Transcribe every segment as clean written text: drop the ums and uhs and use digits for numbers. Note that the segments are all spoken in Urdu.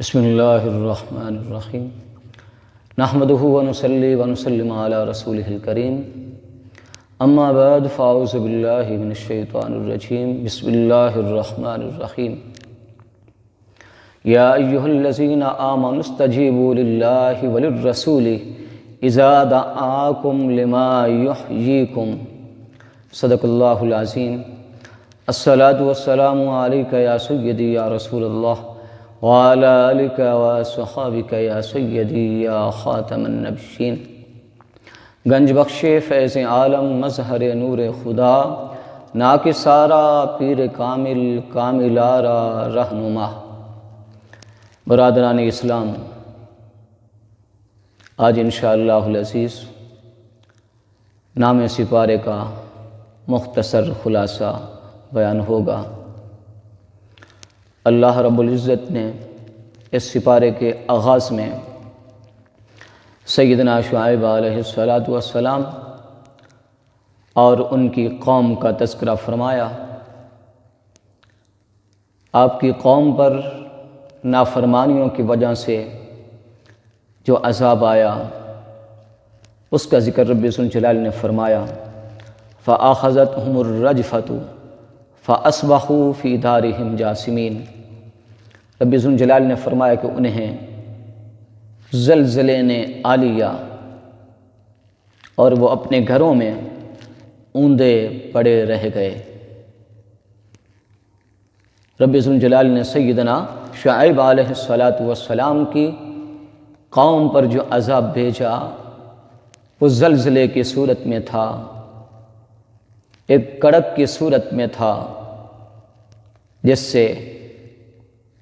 بسم اللہ الرحمن الرحیم نحمدہ ونصلی ونسلم علی رسولہ الکریم اما بعد فاعوذ باللہ من الشیطان الرجیم بسم اللہ الرحمن الرحیم یا ایہا الذین آمنوا استجیبوا للہ وللرسول اذا دعاکم لما یحییکم صدق اللہ العظیم الصلاۃ والسلام علیک یا سیدی یا رسول اللہ وعلی آلک وصحابک یا سیدی یا خاتم النبیین گنج بخش فیض عالم مظہر نور خدا ناکسارا پیر کامل کاملارا رہنما۔ برادران اسلام، آج انشاءاللہ العزیز نام سپارے کا مختصر خلاصہ بیان ہوگا۔ اللہ رب العزت نے اس سپارے کے آغاز میں سیدنا شعیب علیہ السلام اور ان کی قوم کا تذکرہ فرمایا۔ آپ کی قوم پر نافرمانیوں کی وجہ سے جو عذاب آیا اس کا ذکر رب ذوالجلال نے فرمایا، فَأَخَذَتْهُمُ الرَّجْفَةُ فَأَصْبَحُوا فِي دَارِهِمْ جَاثِمِينَ۔ رب ذوالجلال نے فرمایا کہ انہیں زلزلے نے آ لیا اور وہ اپنے گھروں میں اوندے پڑے رہ گئے۔ رب ذوالجلال نے سیدنا شعیب علیہ السلام کی قوم پر جو عذاب بھیجا وہ زلزلے کی صورت میں تھا، ایک کڑک کی صورت میں تھا، جس سے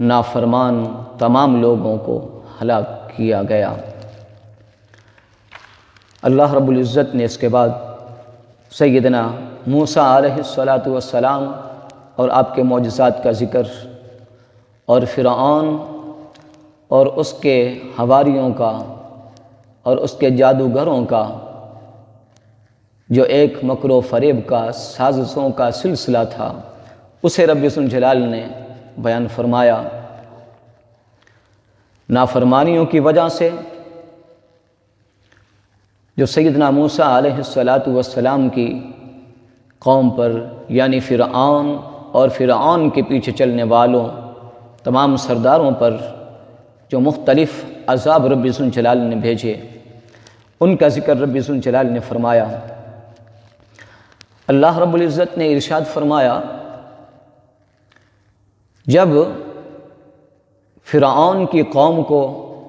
نافرمان تمام لوگوں کو ہلاک کیا گیا۔ اللہ رب العزت نے اس کے بعد سیدنا موسیٰ علیہ السلام اور آپ کے معجزات کا ذکر اور فرعون اور اس کے حواریوں کا اور اس کے جادوگروں کا جو ایک مکر و فریب کا سازشوں کا سلسلہ تھا، اسے رب ذوالجلال نے بیان فرمایا۔ نافرمانیوں کی وجہ سے جو سیدنا موسیٰ علیہ السلام کی قوم پر یعنی فرعون اور فرعون کے پیچھے چلنے والوں تمام سرداروں پر جو مختلف عذاب رب ذوالجلال نے بھیجے، ان کا ذکر رب ذوالجلال نے فرمایا۔ اللہ رب العزت نے ارشاد فرمایا، جب فرعون کی قوم کو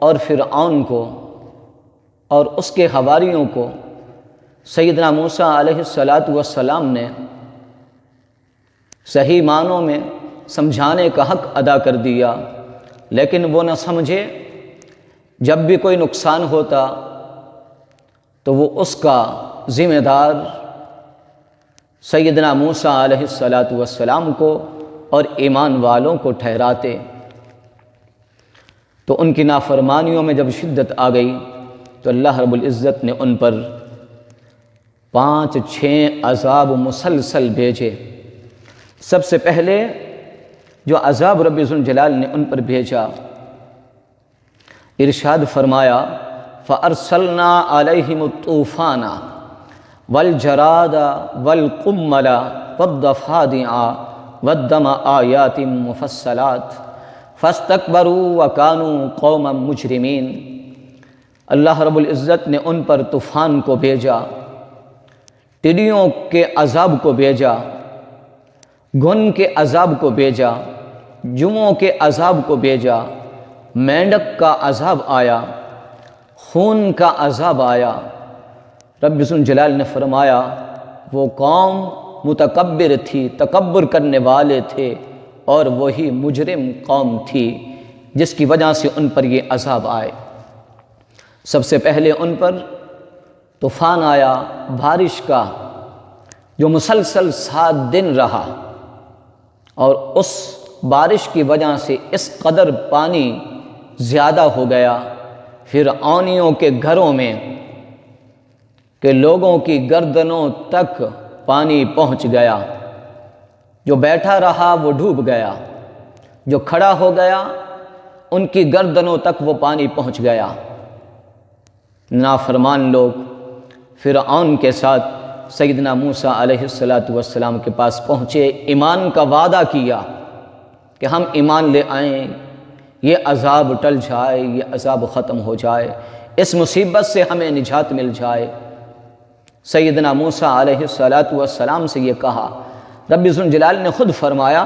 اور فرعون کو اور اس کے حواریوں کو سیدنا موسیٰ علیہ السلام نے صحیح معنوں میں سمجھانے کا حق ادا کر دیا، لیکن وہ نہ سمجھے۔ جب بھی کوئی نقصان ہوتا تو وہ اس کا ذمہ دار سیدنا موسیٰ علیہ السلام کو اور ایمان والوں کو ٹھہراتے۔ تو ان کی نافرمانیوں میں جب شدت آ گئی تو اللہ رب العزت نے ان پر 5-6 عذاب مسلسل بھیجے۔ سب سے پہلے جو عذاب رب ذوالجلال نے ان پر بھیجا، ارشاد فرمایا، فَأَرْسَلْنَا عَلَيْهِمُ الطُّوفَانَ وَالْجَرَادَ وَالْقُمَّلَ وَالضَّفَادِعَ وَالدَّمَ آیَاتٍ مُفَصَّلَاتٍ فَاسْتَكْبَرُوا وَكَانُوا قَوْمًا مُجْرِمِينَ۔ اللہ رب العزت نے ان پر طوفان کو بھیجا، ٹڈیوں کے عذاب کو بھیجا، گھن کے عذاب کو بھیجا، جموں کے عذاب کو بھیجا، مینڈک کا عذاب آیا، خون کا عذاب آیا۔ رب ذوالجلال نے فرمایا وہ قوم متکبر تھی، تکبر کرنے والے تھے، اور وہی مجرم قوم تھی جس کی وجہ سے ان پر یہ عذاب آئے۔ سب سے پہلے ان پر طوفان آیا بارش کا، جو مسلسل 7 دن رہا، اور اس بارش کی وجہ سے اس قدر پانی زیادہ ہو گیا فرعونیوں کے گھروں میں کہ لوگوں کی گردنوں تک پانی پہنچ گیا۔ جو بیٹھا رہا وہ ڈوب گیا، جو کھڑا ہو گیا ان کی گردنوں تک وہ پانی پہنچ گیا۔ نافرمان لوگ فرعون کے ساتھ سیدنا موسیٰ علیہ السلام کے پاس پہنچے، ایمان کا وعدہ کیا کہ ہم ایمان لے آئیں، یہ عذاب ٹل جائے، یہ عذاب ختم ہو جائے، اس مصیبت سے ہمیں نجات مل جائے۔ سیدنا موسیٰ علیہ السلام سے یہ کہا، رب ذوالجلال نے خود فرمایا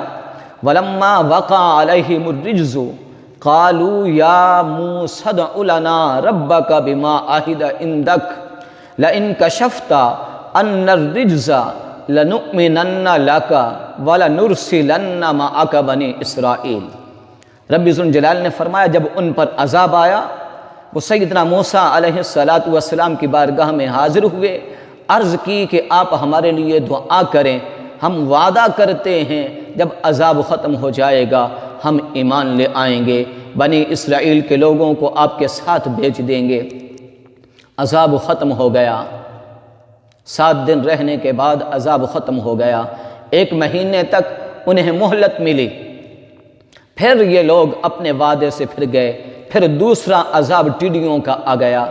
وَلَمَّا وَقَعَ عَلَيْهِمُ الرِّجْزُ قَالُوا يَا مُوسَى ادْعُ لَنَا رَبَّكَ بِمَا عَهِدَ عِندَكَ لَئِن كَشَفْتَ عَنَّا الرِّجْزَ لَنُؤْمِنَنَّ لَكَ وَلَنُرْسِلَنَّ مَعَكَ بَنِي إِسْرَائِيل۔ رب ذوالجلال نے فرمایا جب ان پر عذاب آیا، وہ سیدنا موسیٰ علیہ السلام کی بارگاہ میں حاضر ہوئے، عرض کی کہ آپ ہمارے لیے دعا کریں، ہم وعدہ کرتے ہیں جب عذاب ختم ہو جائے گا ہم ایمان لے آئیں گے، بنی اسرائیل کے لوگوں کو آپ کے ساتھ بھیج دیں گے۔ عذاب ختم ہو گیا، 7 دن رہنے کے بعد عذاب ختم ہو گیا، 1 مہینے تک انہیں مہلت ملی، پھر یہ لوگ اپنے وعدے سے پھر گئے، پھر دوسرا عذاب ٹڈیوں کا آ گیا،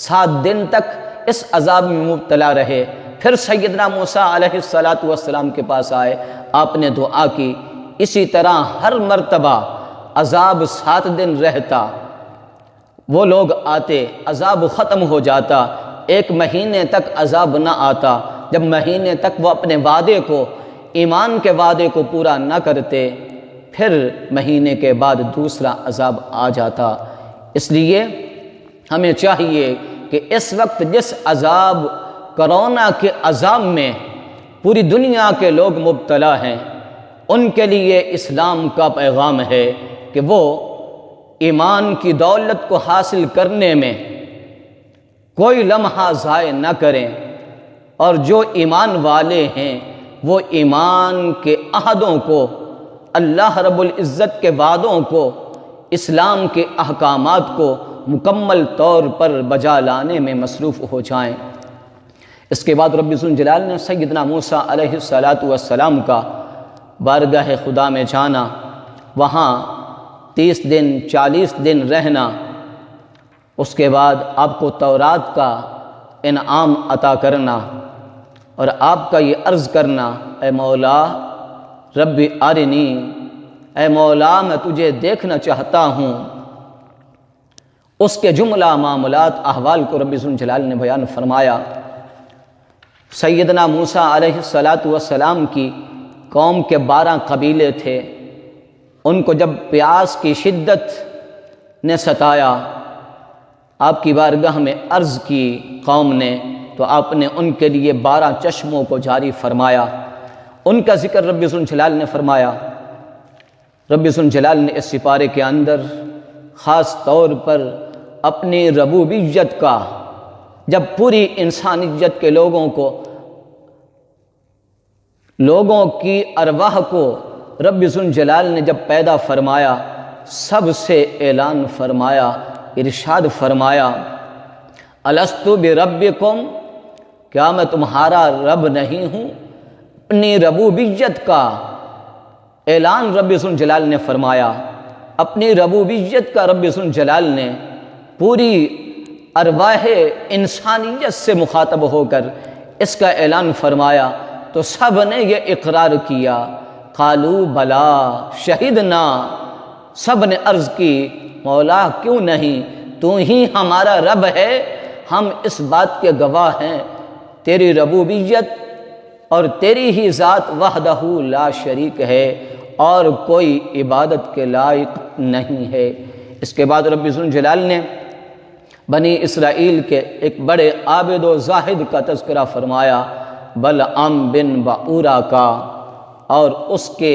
7 دن تک اس عذاب میں مبتلا رہے، پھر سیدنا موسیٰ علیہ السلام کے پاس آئے، آپ نے دعا کی، اسی طرح ہر مرتبہ عذاب 7 دن رہتا، وہ لوگ آتے، عذاب ختم ہو جاتا، 1 مہینے تک عذاب نہ آتا، جب مہینے تک وہ اپنے وعدے کو، ایمان کے وعدے کو پورا نہ کرتے، پھر مہینے کے بعد دوسرا عذاب آ جاتا۔ اس لیے ہمیں چاہیے کہ اس وقت جس عذاب کرونا کے عذاب میں پوری دنیا کے لوگ مبتلا ہیں، ان کے لیے اسلام کا پیغام ہے کہ وہ ایمان کی دولت کو حاصل کرنے میں کوئی لمحہ ضائع نہ کریں، اور جو ایمان والے ہیں وہ ایمان کے عہدوں کو، اللہ رب العزت کے وعدوں کو، اسلام کے احکامات کو مکمل طور پر بجا لانے میں مصروف ہو جائیں۔ اس کے بعد رب ذوالجلال نے سیدنا موسیٰ علیہ السلام کا بارگاہ خدا میں جانا، وہاں 30 دن 40 دن رہنا، اس کے بعد آپ کو تورات کا انعام عطا کرنا، اور آپ کا یہ عرض کرنا، اے مولا رب ارنی، اے مولا میں تجھے دیکھنا چاہتا ہوں۔ اس کے جملہ معاملات احوال کو رب ذوالجلال نے بیان فرمایا۔ سیدنا موسیٰ علیہ السلام کی قوم کے 12 قبیلے تھے، ان کو جب پیاس کی شدت نے ستایا، آپ کی بارگاہ میں عرض کی قوم نے، تو آپ نے ان کے لیے 12 چشموں کو جاری فرمایا۔ ان کا ذکر رب ذوالجلال نے فرمایا۔ رب ذوالجلال نے اس سپارے کے اندر خاص طور پر اپنی ربوبیت کا، جب پوری انسانیت کے لوگوں کی ارواح کو رب ذوالجلال نے جب پیدا فرمایا، سب سے اعلان فرمایا، ارشاد فرمایا، الست بربکم، کیا میں تمہارا رب نہیں ہوں؟ اپنی ربوبیت کا اعلان رب ذوالجلال نے فرمایا، اپنی ربوبیت کا رب ذوالجلال نے پوری ارواح انسانیت سے مخاطب ہو کر اس کا اعلان فرمایا، تو سب نے یہ اقرار کیا، قالوا بلا شہدنا، سب نے عرض کی، مولا کیوں نہیں، تو ہی ہمارا رب ہے، ہم اس بات کے گواہ ہیں، تیری ربوبیت اور تیری ہی ذات وحدہ لا شریک ہے، اور کوئی عبادت کے لائق نہیں ہے۔ اس کے بعد رب ذوالجلال نے بنی اسرائیل کے ایک بڑے عابد و زاہد کا تذکرہ فرمایا، بلعام بن بعورہ کا، اور اس کے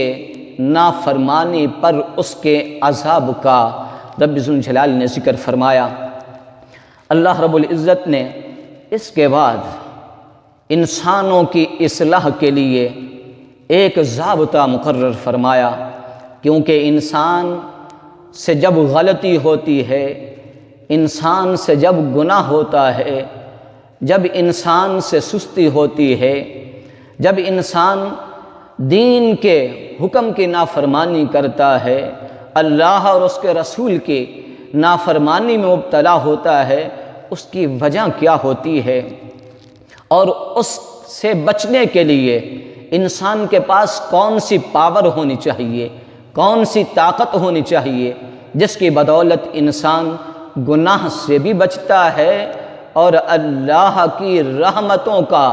نافرمانی پر اس کے عذاب کا رب ذوالجلال نے ذکر فرمایا۔ اللہ رب العزت نے اس کے بعد انسانوں کی اصلاح کے لیے ایک ضابطہ مقرر فرمایا، کیونکہ انسان سے جب غلطی ہوتی ہے، انسان سے جب گناہ ہوتا ہے، جب انسان سے سستی ہوتی ہے، جب انسان دین کے حکم کی نافرمانی کرتا ہے، اللہ اور اس کے رسول کی نافرمانی میں مبتلا ہوتا ہے اس کی وجہ کیا ہوتی ہے، اور اس سے بچنے کے لیے انسان کے پاس کون سی پاور ہونی چاہیے، کون سی طاقت ہونی چاہیے جس کی بدولت انسان گناہ سے بھی بچتا ہے اور اللہ کی رحمتوں کا،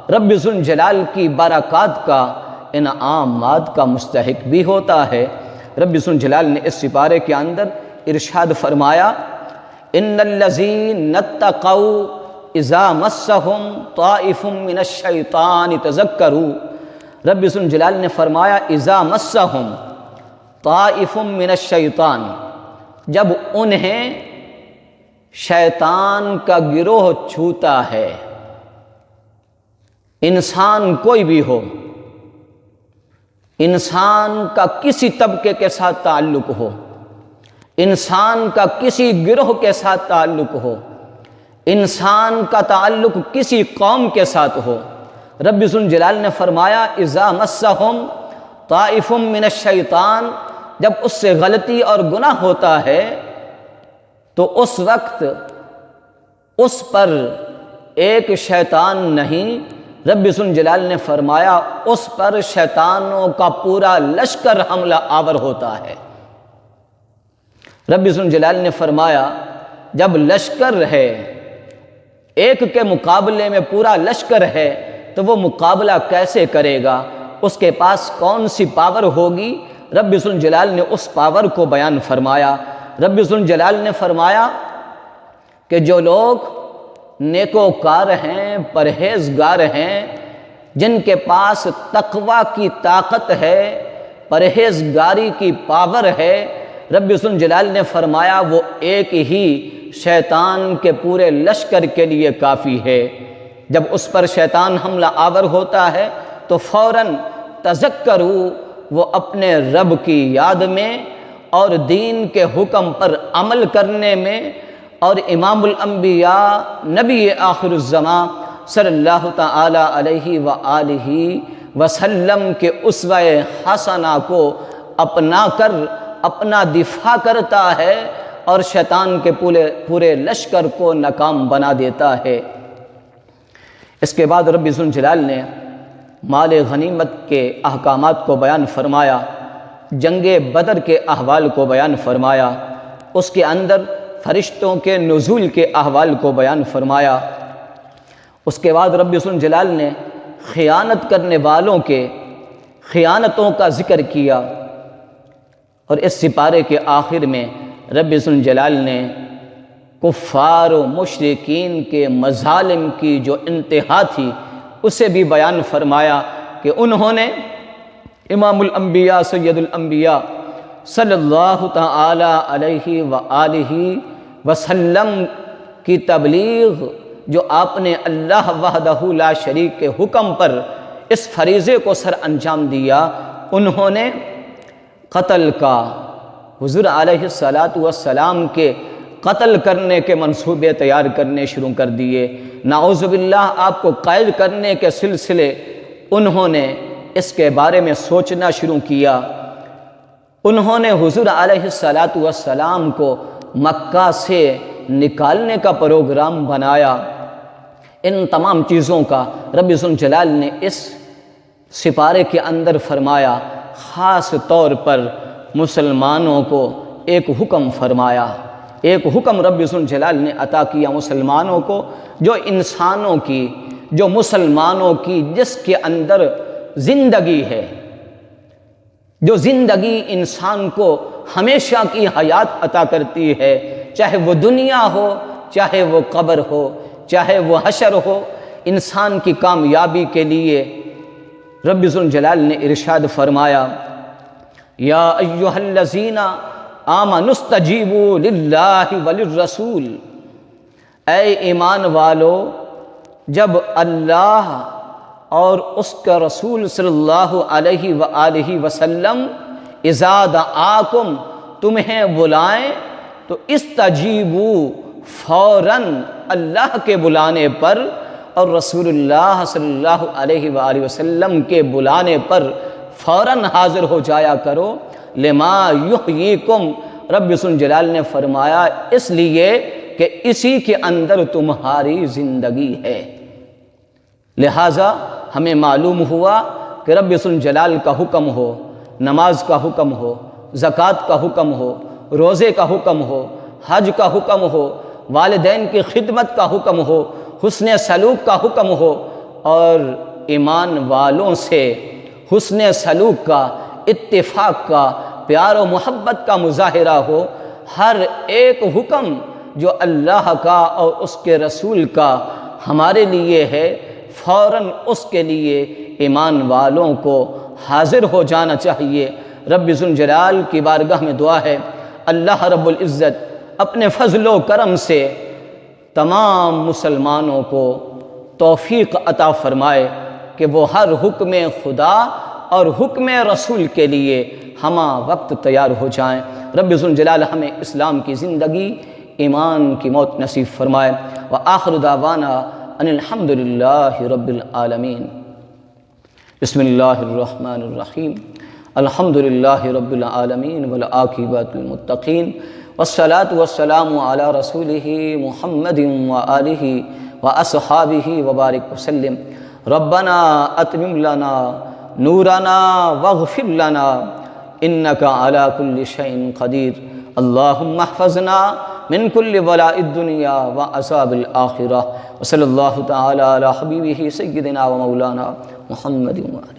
رب ذوالجلال کی برکات کا، انعامات کا مستحق بھی ہوتا ہے۔ رب ذوالجلال نے اس سپارے کے اندر ارشاد فرمایا، ان الذین اتقوا اذا مسهم طائف من الشیطان تذکروا۔ رب ذوالجلال نے فرمایا اذا مسهم طائف من الشیطان، جب انہیں شیطان کا گروہ چھوتا ہے، انسان کوئی بھی ہو، انسان کا کسی طبقے کے ساتھ تعلق ہو، انسان کا کسی گروہ کے ساتھ تعلق ہو، انسان کا تعلق کسی قوم کے ساتھ ہو، رب ذوالجلال نے فرمایا اذا مسهم طائف من الشیطان، جب اس سے غلطی اور گناہ ہوتا ہے تو اس وقت اس پر ایک شیطان نہیں، رب ذوالجلال نے فرمایا اس پر شیطانوں کا پورا لشکر حملہ آور ہوتا ہے۔ رب ذوالجلال نے فرمایا جب لشکر ہے، ایک کے مقابلے میں پورا لشکر ہے، تو وہ مقابلہ کیسے کرے گا، اس کے پاس کون سی پاور ہوگی؟ رب ذوالجلال نے اس پاور کو بیان فرمایا۔ رب ذوالجلال نے فرمایا کہ جو لوگ نیکوکار ہیں، پرہیزگار ہیں، جن کے پاس تقوی کی طاقت ہے، پرہیزگاری کی پاور ہے، رب ذوالجلال نے فرمایا وہ ایک ہی شیطان کے پورے لشکر کے لیے کافی ہے۔ جب اس پر شیطان حملہ آور ہوتا ہے تو فوراً تذکروا، وہ اپنے رب کی یاد میں اور دین کے حکم پر عمل کرنے میں، اور امام الانبیاء نبی آخر الزمان صلی اللہ تعالی علیہ وآلہ وسلم کے اسوہ حسنہ کو اپنا کر اپنا دفاع کرتا ہے اور شیطان کے پورے لشکر کو ناکام بنا دیتا ہے۔ اس کے بعد رب ذوالجلال نے مال غنیمت کے احکامات کو بیان فرمایا، جنگ بدر کے احوال کو بیان فرمایا، اس کے اندر فرشتوں کے نزول کے احوال کو بیان فرمایا۔ اس کے بعد رب ذوالجلال نے خیانت کرنے والوں کے خیانتوں کا ذکر کیا، اور اس سپارے کے آخر میں رب ذوالجلال نے کفار و مشرکین کے مظالم کی جو انتہا تھی اسے بھی بیان فرمایا کہ انہوں نے امام الانبیاء سید الانبیاء صلی اللہ تعالی علیہ وآلہ وسلم کی تبلیغ، جو آپ نے اللہ وحدہ لا شریک کے حکم پر اس فریضے کو سر انجام دیا، انہوں نے قتل کا، حضور علیہ السلام کے قتل کرنے کے منصوبے تیار کرنے شروع کر دیے۔ نعوذ باللہ آپ کو قید کرنے کے سلسلے انہوں نے اس کے بارے میں سوچنا شروع کیا۔ انہوں نے حضور علیہ السلام کو مکہ سے نکالنے کا پروگرام بنایا۔ ان تمام چیزوں کا رب ذوالجلال نے اس سپارے کے اندر فرمایا۔ خاص طور پر مسلمانوں کو ایک حکم فرمایا، ایک حکم رب ذوالجلال نے عطا کیا مسلمانوں کو، جو انسانوں کی، جو مسلمانوں کی جس کے اندر زندگی ہے، جو زندگی انسان کو ہمیشہ کی حیات عطا کرتی ہے، چاہے وہ دنیا ہو، چاہے وہ قبر ہو، چاہے وہ حشر ہو، انسان کی کامیابی کے لیے رب ذوالجلال نے ارشاد فرمایا، یا ایھا الذین آمنوا استجیبوا للہ وللرسول، اے ایمان والو، جب اللہ اور اس کا رسول صلی اللہ علیہ وآلہ وسلم اذا دعاکم، تمہیں بلائیں تو استجیبوا، فوراً اللہ کے بلانے پر اور رسول اللہ صلی اللہ علیہ وآلہ وسلم کے بلانے پر فوراً حاضر ہو جایا کرو۔ لما یحییکم، رب ذوالجلال نے فرمایا اس لیے کہ اسی کے اندر تمہاری زندگی ہے۔ لہٰذا ہمیں معلوم ہوا کہ رب ذوالجلال کا حکم ہو، نماز کا حکم ہو، زکوٰۃ کا حکم ہو، روزے کا حکم ہو، حج کا حکم ہو، والدین کی خدمت کا حکم ہو، حسن سلوک کا حکم ہو، اور ایمان والوں سے حسن سلوک کا، اتفاق کا، پیار و محبت کا مظاہرہ ہو۔ ہر ایک حکم جو اللہ کا اور اس کے رسول کا ہمارے لیے ہے، فوراً اس کے لیے ایمان والوں کو حاضر ہو جانا چاہیے۔ رب ذوالجلال کی بارگاہ میں دعا ہے اللہ رب العزت اپنے فضل و کرم سے تمام مسلمانوں کو توفیق عطا فرمائے کہ وہ ہر حکم خدا اور حکم رسول کے لیے ہمہ وقت تیار ہو جائیں۔ رب ذوالجلال ہمیں اسلام کی زندگی، ایمان کی موت نصیب فرمائے۔ وآخر دعوانا ان الحمد للہ رب العالمین۔ بسم اللہ الرحمن الرحیم۔ الحمد للہ رب العالمین والعاقبۃ للمتقین، والصلاة والسلام علی رسولہ محمد وآلہ واصحابہ وبارک وسلم۔ ربنا اتمم لنا نورنا واغفر لنا انک علی کل شیء قدیر۔ اللہم احفظنا من کل بلاء الدنیا وعذاب الآخرہ، وصلی اللہ تعالی علی حبیبہ سیدنا و مولانا محمد وآلہ۔